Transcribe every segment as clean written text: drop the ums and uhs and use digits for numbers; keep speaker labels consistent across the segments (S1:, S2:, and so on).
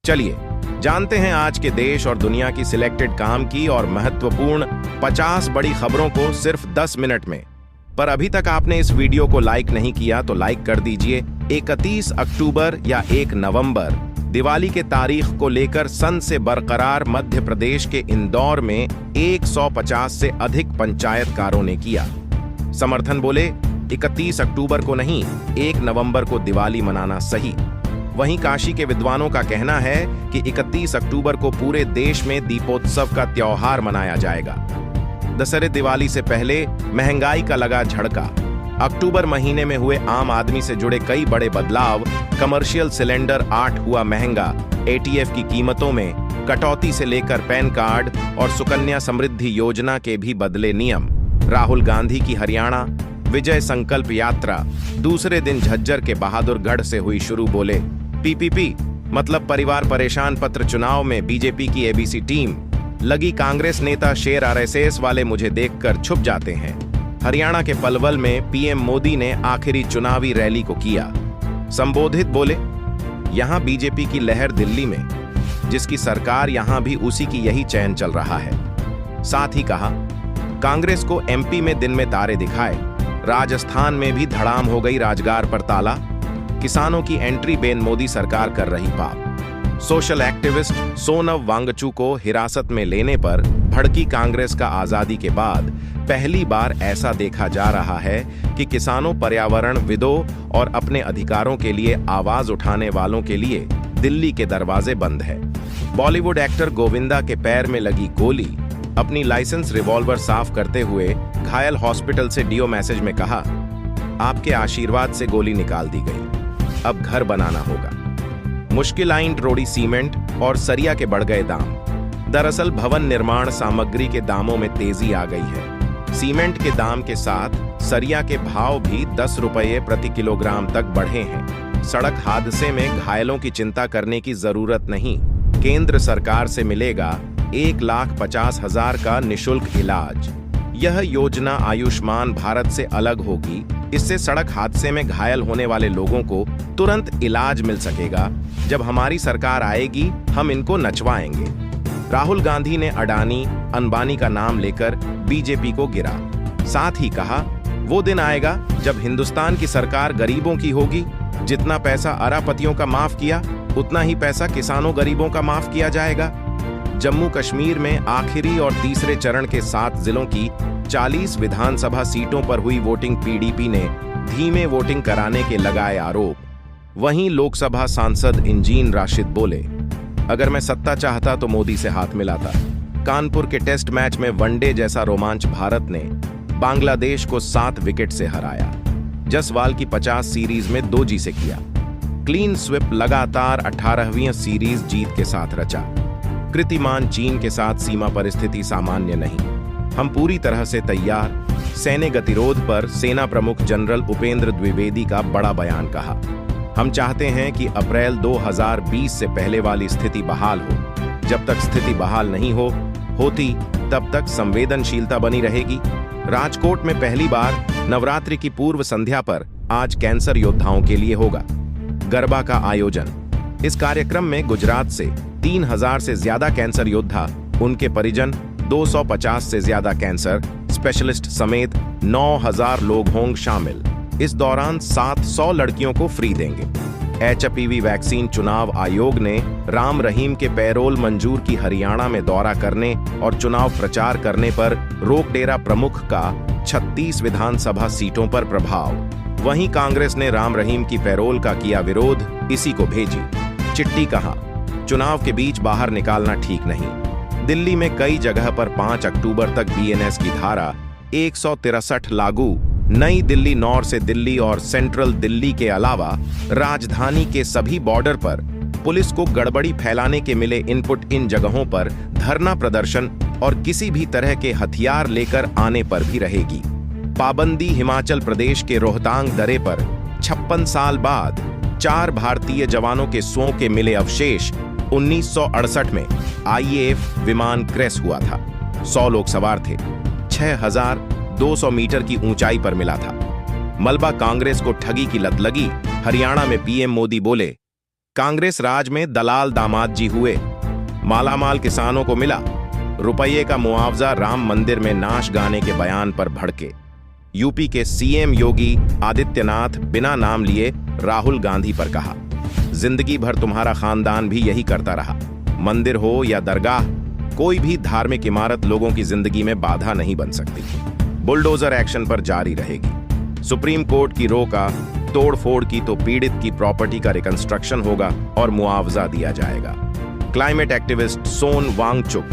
S1: चलिए जानते हैं आज के देश और दुनिया की सिलेक्टेड काम की और महत्वपूर्ण 50 बड़ी खबरों को सिर्फ 10 मिनट में। पर अभी तक आपने इस वीडियो को लाइक नहीं किया तो लाइक कर दीजिए। 31 अक्टूबर या 1 नवंबर दिवाली के तारीख को लेकर सन से बरकरार मध्य प्रदेश के इंदौर में 150 से अधिक पंचायतकारों ने किया समर्थन। बोले 31 अक्टूबर को नहीं, 1 नवंबर को दिवाली मनाना सही। वहीं काशी के विद्वानों का कहना है कि 31 अक्टूबर को पूरे देश में दीपोत्सव का त्योहार मनाया जाएगा। दशहरे दिवाली से पहले महंगाई का लगा झटका। अक्टूबर महीने में हुए आम आदमी से जुड़े कई बड़े बदलाव। कमर्शियल सिलेंडर 8 हुआ महंगा। एटीएफ की कीमतों में कटौती से लेकर पैन कार्ड और सुकन्या समृद्धि योजना के भी बदले नियम। राहुल गांधी की हरियाणा विजय संकल्प यात्रा दूसरे दिन झज्जर के बहादुरगढ़ से हुई शुरू। बोले पीपीपी मतलब परिवार परेशान पत्र चुनाव में बीजेपी की एबीसी टीम लगी। कांग्रेस नेता शेर आरएसएस वाले मुझे देखकर छुप जाते हैं। हरियाणा के पलवल में पीएम मोदी ने आखिरी चुनावी रैली को किया संबोधित। बोले यहां बीजेपी की लहर दिल्ली में, जिसकी सरकार यहां भी उसी की यही चैन चल रहा है। साथ ही कहा कांग्रेस को एमपी में दिन में तारे दिखाए। राजस्थान में भी धड़ाम हो गई राजगार पर ताला। किसानों की एंट्री बैन मोदी सरकार कर रही पाप। सोशल एक्टिविस्ट सोनम वांगचू को हिरासत में लेने पर भड़की कांग्रेस का आजादी के बाद पहली बार ऐसा देखा जा रहा है कि किसानों, पर्यावरण विदों और अपने अधिकारों के लिए आवाज उठाने वालों के लिए दिल्ली के दरवाजे बंद है। बॉलीवुड एक्टर गोविंदा के पैर में लगी गोली। अपनी लाइसेंस रिवॉल्वर साफ करते हुए घायल हॉस्पिटल से डीओ मैसेज में कहा आपके आशीर्वाद से गोली निकाल दी गई, अब घर बनाना होगा। मुश्किल आइन रोड़ी सीमेंट और सरिया के बढ़ गए दाम। दरअसल भवन निर्माण सामग्री के दामों में तेजी आ गई है। सीमेंट के दाम के साथ सरिया के भाव भी 10 रुपये प्रति किलोग्राम तक बढ़े हैं। सड़क हादसे में घायलों की चिंता करने की जरूरत नहीं। केंद्र सरकार से मिलेगा 1,50,000 का निशुल्क इलाज। यह योजना आयुष्मान भारत से अलग होगी। इससे सड़क हादसे में घायल होने वाले लोगों को तुरंत इलाज मिल सकेगा। जब हमारी सरकार आएगी हम इनको नचवाएंगे। राहुल गांधी ने अडानी, अंबानी का नाम लेकर बीजेपी को गिरा। साथ ही कहा वो दिन आएगा जब हिंदुस्तान की सरकार गरीबों की होगी। जितना पैसा अरबपतियों का माफ किया, उतना ही पैसा किसानों गरीबों का माफ किया जाएगा। जम्मू कश्मीर में आखिरी और तीसरे चरण के 7 जिलों की 40 विधानसभा सीटों पर हुई वोटिंग पीडीपी ने धीमे वोटिंग कराने के लगाए आरोप। वहीं लोकसभा सांसद इंजीन राशिद बोले अगर मैं सत्ता चाहता तो मोदी से हाथ मिलाता। कानपुर के टेस्ट मैच में वनडे जैसा रोमांच भारत ने बांग्लादेश को 7 विकेट से हराया। जसवाल की 50 सीरीज में 2 जी से किया क्लीन स्विप। लगातार 18वीं सीरीज जीत के साथ रचा। कृतिमान चीन के साथ सीमा परिस्थिति सामान्य नहीं, हम पूरी तरह से तैयार। सैन्य गतिरोध पर सेना प्रमुख जनरल उपेंद्र द्विवेदी का बड़ा बयान कहा हम चाहते हैं कि अप्रैल 2020 से पहले वाली स्थिति बहाल हो। जब तक स्थिति बहाल नहीं होती तब तक संवेदनशीलता बनी रहेगी। राजकोट में पहली बार नवरात्रि की पूर्व संध्या पर आज कैंसर योद्धाओं के लिए होगा गरबा का आयोजन। इस कार्यक्रम में गुजरात से 3000 से ज्यादा कैंसर योद्धा, उनके परिजन, 250 से ज्यादा कैंसर स्पेशलिस्ट समेत 9000 लोग होंगे शामिल। इस दौरान 700 लड़कियों को फ्री देंगे। HPV vaccine. चुनाव आयोग ने राम रहीम के पैरोल मंजूर की। हरियाणा में दौरा करने और चुनाव प्रचार करने पर रोक। डेरा प्रमुख का 36 विधानसभा सीटों पर प्रभाव। वहीं कांग्रेस ने राम रहीम की पैरोल का किया विरोध, इसी को भेजी चिट्ठी। कहा चुनाव के बीच बाहर निकालना ठीक नहीं। दिल्ली में कई जगह पर 5 अक्टूबर तक बीएनएस की धारा 163 लागू। नई दिल्ली नॉर्थ से दिल्ली और सेंट्रल दिल्ली के अलावा राजधानी के सभी बॉर्डर पर पुलिस को गड़बड़ी फैलाने के मिले इनपुट। इन जगहों पर धरना प्रदर्शन और किसी भी तरह के हथियार लेकर आने पर भी रहेगी पाबंदी। हिमाचल प्रदेश के रोहतांग दर्रे पर 56 साल बाद 4 भारतीय जवानों के सौ के मिले अवशेष। 1968 में आईएएफ विमान क्रैश हुआ था। 100 लोग सवार थे। 6200 मीटर की ऊंचाई पर मिला था। मलबा कांग्रेस को ठगी की लत लगी। हरियाणा में पीएम मोदी बोले कांग्रेस राज में दलाल दामाद जी हुए, मालामाल किसानों को मिला, रुपये का मुआवजा राम मंदिर में नाच गाने के बयान पर भड़के। यूपी के सीएम योगी आदित्यनाथ बिना नाम लिए राहुल गांधी पर कहा, जिंदगी भर तुम्हारा खानदान भी यही करता रहा। मंदिर हो या दरगाह, कोई भी धार्मिक इमारत लोगों की जिंदगी में बाधा नहीं बन सकती। बुलडोजर एक्शन पर जारी रहेगी। सुप्रीम कोर्ट की रोका तोड़फोड़ की तो पीड़ित की प्रॉपर्टी का रिकंस्ट्रक्शन होगा और मुआवजा दिया जाएगा। क्लाइमेट एक्टिविस्ट सोन वांगचुक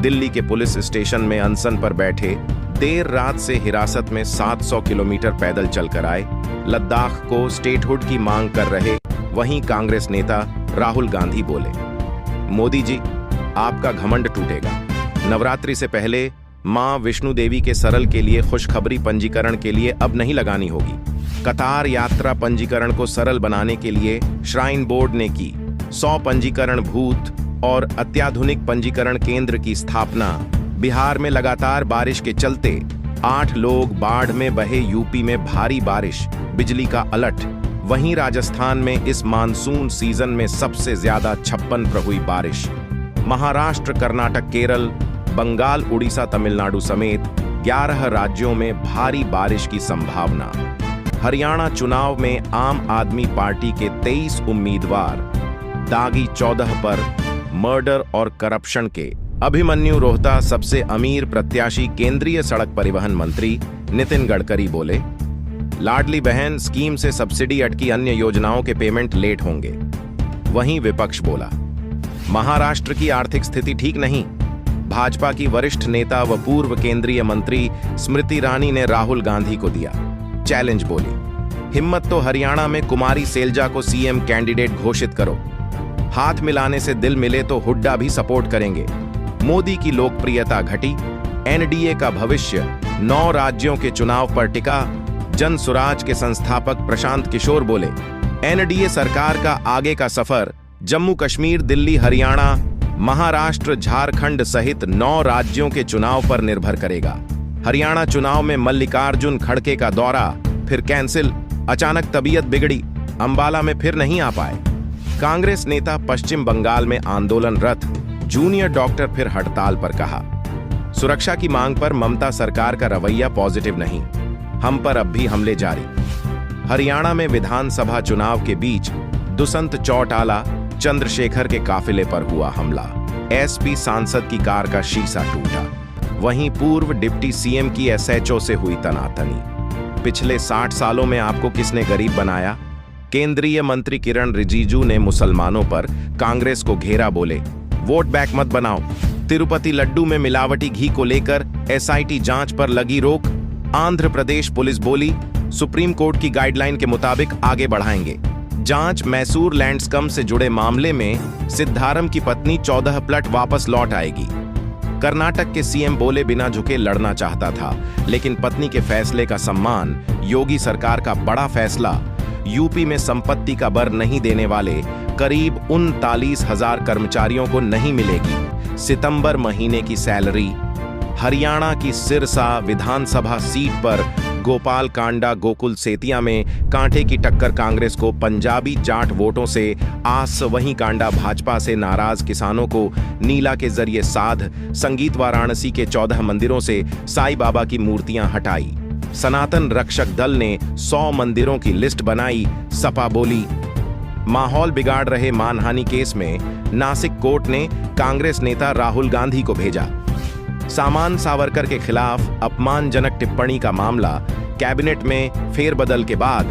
S1: दिल्ली के पुलिस स्टेशन में अनशन पर बैठे देर रात से हिरासत में 700 किलोमीटर पैदल चलकर आए, लद्दाख को स्टेटहुड की मांग कर रहे। वहीं कांग्रेस नेता राहुल गांधी बोले, मोदी जी आपका घमंड टूटेगा। नवरात्रि से पहले मां विष्णु देवी के सरल के लिए खुशखबरी पंजीकरण के लिए अब नहीं लगानी होगी। कतार यात्रा पंजीकरण को सरल बनाने के लिए श्राइन बोर्ड ने की 100 पंजीकरण बूथ और अत्याधुनिक पंजीकरण केंद्र की स्थापना। बिहार में लगातार बारिश के चलते 8 लोग बाढ़ में बहे। यूपी में भारी बारिश, बिजली का अलर्ट। वहीं राजस्थान में इस मानसून सीजन में सबसे ज्यादा 56 पर हुई बारिश। महाराष्ट्र, कर्नाटक, केरल, बंगाल, उड़ीसा, तमिलनाडु समेत 11 राज्यों में भारी बारिश की संभावना। हरियाणा चुनाव में आम आदमी पार्टी के 23 उम्मीदवार, दागी 14 पर मर्डर और करप्शन के। अभिमन्यु रोहता सबसे अमीर प्रत्याशी। केंद्रीय सड़क परिवहन मंत्री नितिन गडकरी बोले, लाडली बहन स्कीम से सब्सिडी अटकी, अन्य योजनाओं के पेमेंट लेट होंगे। वहीं विपक्ष बोला, महाराष्ट्र की आर्थिक स्थिति ठीक नहीं। भाजपा की वरिष्ठ नेता व पूर्व केंद्रीय मंत्री स्मृति ईरानी ने राहुल गांधी को दिया चैलेंज, बोली, हिम्मत तो हरियाणा में कुमारी सैलजा को सीएम कैंडिडेट घोषित करो। हाथ मिलाने से दिल मिले तो हुड्डा भी सपोर्ट करेंगे। मोदी की लोकप्रियता घटी। एनडीए का भविष्य 9 राज्यों के चुनाव पर टिका। जन सुराज के संस्थापक प्रशांत किशोर बोले, एनडीए सरकार का आगे का सफर जम्मू कश्मीर, दिल्ली, हरियाणा, महाराष्ट्र, झारखंड सहित 9 राज्यों के चुनाव पर निर्भर करेगा। हरियाणा चुनाव में मल्लिकार्जुन खड़गे का दौरा फिर कैंसिल। अचानक तबीयत बिगड़ी, अंबाला में फिर नहीं आ पाए। कांग्रेस नेता पश्चिम बंगाल में आंदोलनरत। जूनियर डॉक्टर फिर हड़ताल पर कहा, सुरक्षा की मांग पर ममता सरकार का रवैया पॉजिटिव नहीं, हम पर अब भी हमले जारी। हरियाणा में विधानसभा चुनाव के बीच दुष्यंत चौटाला, चंद्रशेखर के काफिले पर हुआ हमला। एसपी सांसद की कार का शीशा टूटा। वहीं पूर्व डिप्टी सीएम की एसएचओ से हुई तनातनी। पिछले 60 सालों में आपको किसने गरीब बनाया? केंद्रीय मंत्री किरण रिजिजू ने मुसलमानों पर कांग्रेस को घेरा, बोले, वोट बैंक मत बनाओ। तिरुपति लड्डू में मिलावटी घी को लेकर एसआईटी जांच पर लगी रोक। आंध्र प्रदेश पुलिस बोली, सुप्रीम कोर्ट की गाइडलाइन के मुताबिक आगे बढ़ाएंगे जांच। मैसूर लैंडस्कम से जुड़े मामले में सिद्धारम की पत्नी 14 प्लट वापस लौट आएगी। कर्नाटक के सीएम बोले, बिना झुके लड़ना चाहता था, लेकिन पत्नी के फैसले का सम्मान। योगी सरकार का बड़ा फैसला, यूपी में संपत्ति का बर नहीं देने वाले करीब 39,000 कर्मचारियों को नहीं मिलेगी सितंबर महीने की सैलरी। हरियाणा की सिरसा विधानसभा सीट पर गोपाल कांडा गोकुल सेतिया में कांटे की टक्कर कांग्रेस को पंजाबी जाट वोटों से आस। वहीं कांडा भाजपा से नाराज किसानों को नीला के जरिए साध। संगीत वाराणसी के 14 मंदिरों से साईं बाबा की मूर्तियां हटाई। सनातन रक्षक दल ने 100 मंदिरों की लिस्ट बनाई। सपा बोली, माहौल बिगाड़ रहे मानहानि केस में नासिक कोर्ट ने कांग्रेस नेता राहुल गांधी को भेजा। सामान सावरकर के खिलाफ अपमानजनक टिप्पणी का मामला। कैबिनेट में फेरबदल के बाद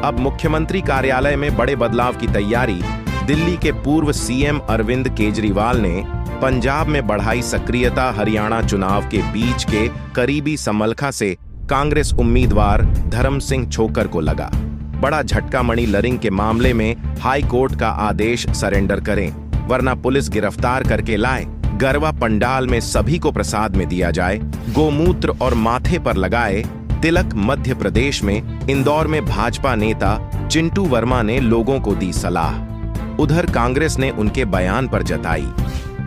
S1: अब मुख्यमंत्री कार्यालय में बड़े बदलाव की तैयारी। दिल्ली के पूर्व सीएम अरविंद केजरीवाल ने पंजाब में बढ़ाई सक्रियता। हरियाणा चुनाव के बीच के करीबी समलखा से कांग्रेस उम्मीदवार धर्म सिंह छोकर को लगा बड़ा झटका। मणि लरिंग के मामले में हाई कोर्ट का आदेश सरेंडर करें, वरना पुलिस गिरफ्तार करके लाए। गरबा पंडाल में सभी को प्रसाद में दिया जाए। गोमूत्र और माथे पर लगाए तिलक। मध्य प्रदेश में इंदौर में भाजपा नेता चिंटू वर्मा ने लोगों को दी सलाह। उधर कांग्रेस ने उनके बयान पर जताई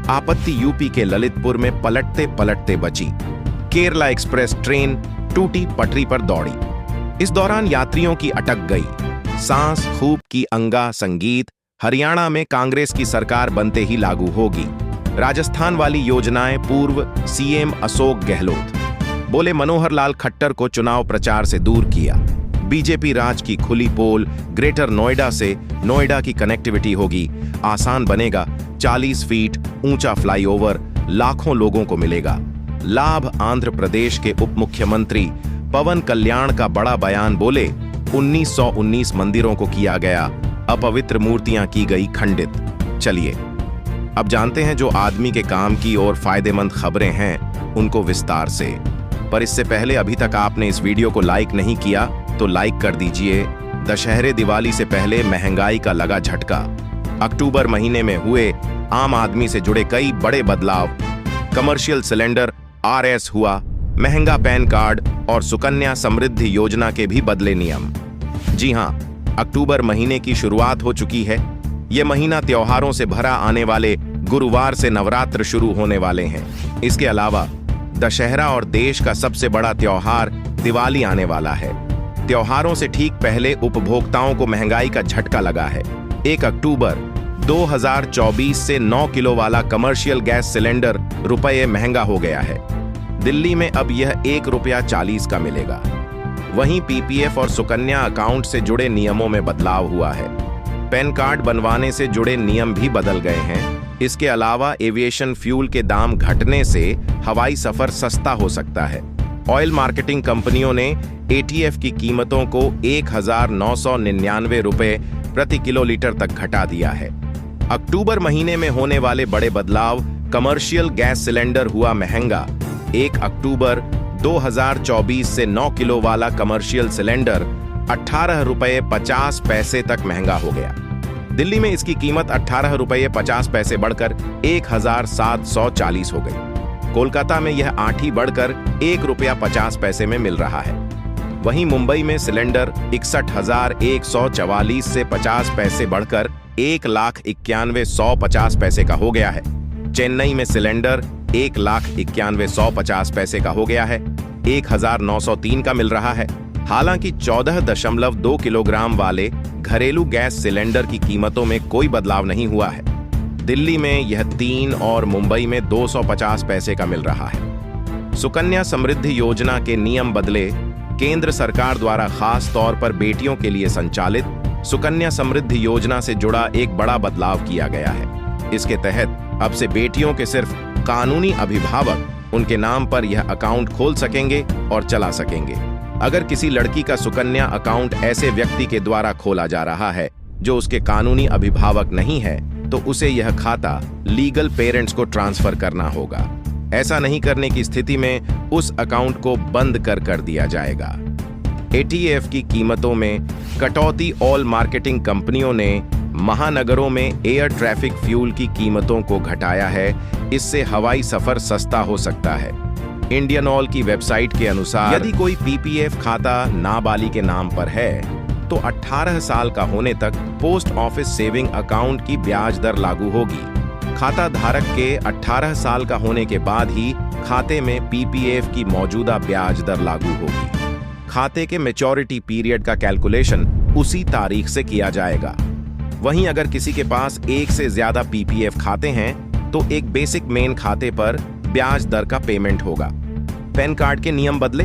S1: आपत्ति। यूपी के ललितपुर में पलटते पलटते बची केरला एक्सप्रेस ट्रेन, टूटी पटरी पर दौड़ी। इस दौरान यात्रियों की अटक गई सांस। खूब की अंगा संगीत, हरियाणा में कांग्रेस की सरकार बनते ही लागू होगी। राजस्थान वाली योजनाएं पूर्व सीएम अशोक गहलोत। बोले मनोहर लाल खट्टर को चुनाव प्रचार से दूर किया। बीजेपी राज की खुली पोल। ग्रेटर नोएडा से नोएडा की कनेक्टिविटी होगी, आसान बनेगा। 40 फीट ऊंचा फ्लाईओवर लाखों लोगों को मिलेगा लाभ। आंध्र प्रदेश के उप मुख्यमंत्री पवन कल्याण का बड़ा बयान। बोले 1919 मंदिरों को किया गया, अपवित्र मूर्तियां की गई खंडित। चलिए अब जानते हैं जो आदमी के काम की और फायदेमंद खबरें हैं उनको विस्तार से। पर इससे पहले अभी तक आपने इस वीडियो को लाइक नहीं किया तो लाइक कर दीजिए। दशहरे दिवाली से पहले महंगाई का लगा झटका। अक्टूबर महीने में हुए आम आदमी से जुड़े कई बड़े बदलाव। कमर्शियल सिलेंडर आरएस हुआ महंगा, पैन कार्ड और सुकन्या समृद्धि योजना के भी बदले नियम। जी हां, अक्टूबर महीने की शुरुआत हो चुकी है। यह महीना त्योहारों से भरा आने वाले गुरुवार से नवरात्र शुरू होने वाले हैं। इसके अलावा दशहरा और देश का सबसे बड़ा त्योहार दिवाली आने वाला है। त्योहारों से ठीक पहले उपभोक्ताओं को महंगाई का झटका लगा है। 1 अक्टूबर 2024 से 9 किलो वाला कमर्शियल गैस सिलेंडर रुपये महंगा हो गया है। दिल्ली में अब यह ₹1.40 का मिलेगा। वहीं पीपीएफ और सुकन्या अकाउंट से जुड़े नियमों में बदलाव हुआ है। पैन कार्ड बनवाने से जुड़े नियम भी बदल गए हैं। इसके अलावा एविएशन फ्यूल के दाम घटने से हवाई सफर सस्ता हो सकता है। ऑयल मार्केटिंग कंपनियों ने एटीएफ की कीमतों को 1999 रुपए प्रति किलोलीटर तक घटा दिया है। अक्टूबर महीने में होने वाले बड़े बदलाव। कमर्शियल गैस सिलेंडर हुआ महंगा। 1 अक्टूबर 2024 से 9 किलो वाला कमर्शियल सिलेंडर ₹18.50 तक महंगा हो गया। दिल्ली में इसकी कीमत ₹18.50 बढ़कर 1740 हो गई। कोलकाता में यह 8 बढ़कर ₹1.50 में मिल रहा है। वहीं मुंबई में सिलेंडर 61,144 से 50 पैसे बढ़कर 1,91,150 का हो गया है। चेन्नई में सिलेंडर 1,91,150 का हो गया है, 1,903 का मिल रहा है। हालांकि 14.2 किलोग्राम वाले घरेलू गैस सिलेंडर की कीमतों में कोई बदलाव नहीं हुआ है। दिल्ली में यह 3 और मुंबई में 250 पैसे का मिल रहा है। सुकन्या समृद्धि योजना के नियम बदले। केंद्र सरकार द्वारा खास तौर पर बेटियों के लिए संचालित सुकन्या समृद्धि योजना से जुड़ा एक बड़ा बदलाव किया गया है। इसके तहत अब से बेटियों के सिर्फ कानूनी अभिभावक उनके नाम पर यह अकाउंट खोल सकेंगे और चला सकेंगे। अगर किसी लड़की का सुकन्या अकाउंट ऐसे व्यक्ति के द्वारा खोला जा रहा है जो उसके कानूनी अभिभावक नहीं है, तो उसे यह खाता लीगल पेरेंट्स को ट्रांसफर करना होगा। ऐसा नहीं करने की स्थिति में उस अकाउंट को बंद कर दिया जाएगा। एटीएफ की कीमतों में कटौती। ऑयल मार्केटिंग कंपनियों ने महानगरों में एयर ट्रैफिक फ्यूल की कीमतों को घटाया है। इससे हवाई सफर सस्ता हो सकता है। इंडियन ऑयल की वेबसाइट के अनुसार यदि कोई पीपीएफ खाता नाबालिग के नाम पर है तो 18 साल का होने तक पोस्ट ऑफिस सेविंग अकाउंट की ब्याज दर लागू होगी। खाता धारक के 18 साल का होने के बाद ही खाते में पीपीएफ की मौजूदा ब्याज दर लागू होगी। खाते के मैच्योरिटी पीरियड का कैलकुलेशन उसी तारीख से किया जाएगा। वहीं अगर किसी के पास एक से ज्यादा पीपीएफ खाते हैं तो एक बेसिक मेन खाते पर ब्याज दर का पेमेंट होगा। पैन कार्ड के नियम बदले।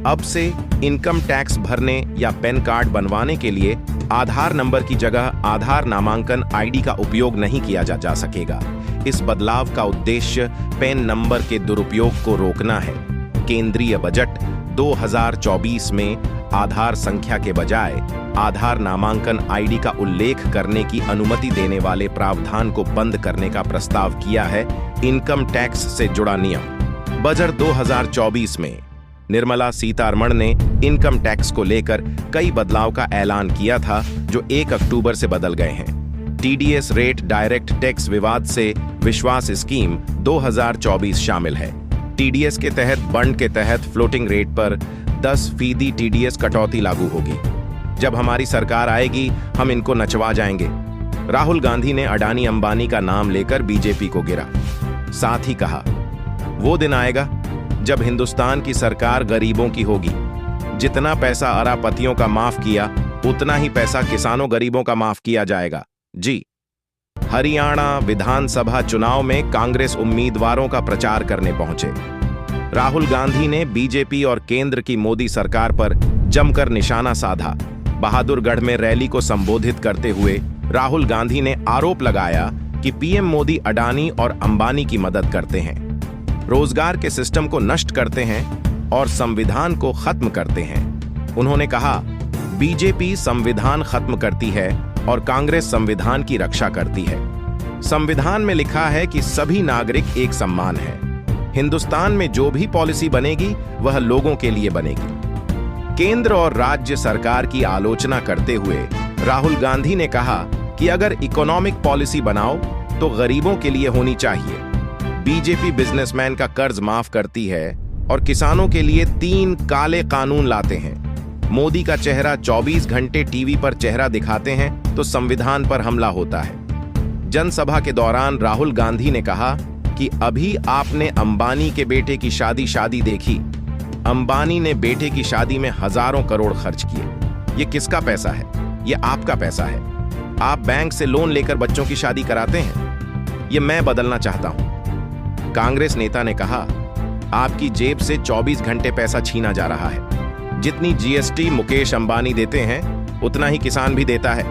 S1: अब से इनकम टैक्स भरने या पैन कार्ड बनवाने के लिए आधार नंबर की जगह आधार नामांकन आईडी का उपयोग नहीं किया जा सकेगा। इस बदलाव का उद्देश्य पैन नंबर के दुरुपयोग को रोकना है। केंद्रीय बजट 2024 में आधार संख्या के बजाय आधार नामांकन आईडी का उल्लेख करने की अनुमति देने वाले प्रावधान को बंद करने का प्रस्ताव किया है। इनकम टैक्स से जुड़ा नियम। बजट 2024 में निर्मला सीतारमण ने इनकम टैक्स को लेकर कई बदलाव का ऐलान किया था जो 1 अक्टूबर से बदल गए हैं। टीडीएस रेट डायरेक्ट टैक्स विवाद से विश्वास स्कीम 2024 शामिल है। टीडीएस के तहत बंड के तहत फ्लोटिंग रेट पर 10% टीडीएस कटौती लागू होगी। जब हमारी सरकार आएगी हम इनको नचवा जाएंगे। राहुल गांधी ने अडानी अंबानी का नाम लेकर बीजेपी को गिरा। साथ ही कहा वो दिन आएगा जब हिंदुस्तान की सरकार गरीबों की होगी। जितना पैसा अरबपतियों का माफ किया उतना ही पैसा किसानों गरीबों का माफ किया जाएगा। जी, हरियाणा विधानसभा चुनाव में कांग्रेस उम्मीदवारों का प्रचार करने पहुंचे। राहुल गांधी ने बीजेपी और केंद्र की मोदी सरकार पर जमकर निशाना साधा। बहादुरगढ़ में रैली को संबोधित करते हुए राहुल गांधी ने आरोप लगाया कि पीएम मोदी अडानी और अंबानी की मदद करते हैं, रोजगार के सिस्टम को नष्ट करते हैं और संविधान को खत्म करते हैं। उन्होंने कहा, बीजेपी संविधान खत्म करती है और कांग्रेस संविधान की रक्षा करती है। संविधान में लिखा है कि सभी नागरिक एक समान है। हिंदुस्तान में जो भी पॉलिसी बनेगी वह लोगों के लिए बनेगी। केंद्र और राज्य सरकार की आलोचना करते हुए राहुल गांधी ने कहा कि अगर इकोनॉमिक पॉलिसी बनाओ तो गरीबों के लिए होनी चाहिए। बीजेपी बिजनेसमैन का कर्ज माफ करती है और किसानों के लिए 3 काले कानून लाते हैं। मोदी का चेहरा 24 घंटे टीवी पर चेहरा दिखाते हैं तो संविधान पर हमला होता है। जनसभा के दौरान राहुल गांधी ने कहा कि अभी आपने अंबानी के बेटे की शादी देखी। अंबानी ने बेटे की शादी में हजारों करोड़ खर्च किए। ये किसका पैसा है? ये आपका पैसा है। आप बैंक से लोन लेकर बच्चों की शादी कराते हैं। ये मैं बदलना चाहता हूं। कांग्रेस नेता ने कहा, आपकी जेब से 24 घंटे पैसा छीना जा रहा है। जितनी जीएसटी मुकेश अंबानी देते हैं उतना ही किसान भी देता है।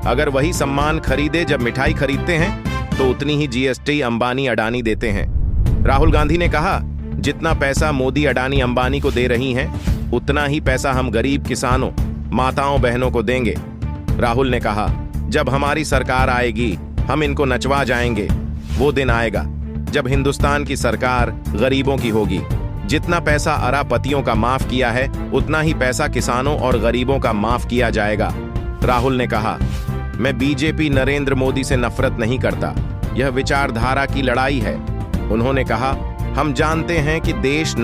S1: अगर वही सामान खरीदे जब मिठाई खरीदते हैं तो उतनी ही जीएसटी अंबानी अडानी देते हैं। राहुल गांधी ने कहा, जितना पैसा मोदी अडानी अंबानी को दे रही हैं उतना ही पैसा हम गरीब किसानों, माताओं बहनों को देंगे। राहुल ने कहा, जब हमारी सरकार आएगी हम इनको नचवा जाएंगे। वो दिन आएगा जब हिंदुस्तान की सरकार गरीबों की होगी। जितना पैसा अरबपतियों का माफ किया है उतना ही पैसा किसानों और गरीबों का माफ किया जाएगा। राहुल ने कहा, मैं बीजेपी नरेंद्र मोदी से नफरत नहीं करता, यह विचारधारा की लड़ाई है। उन्होंने कहा, हम जानते हैं कि देश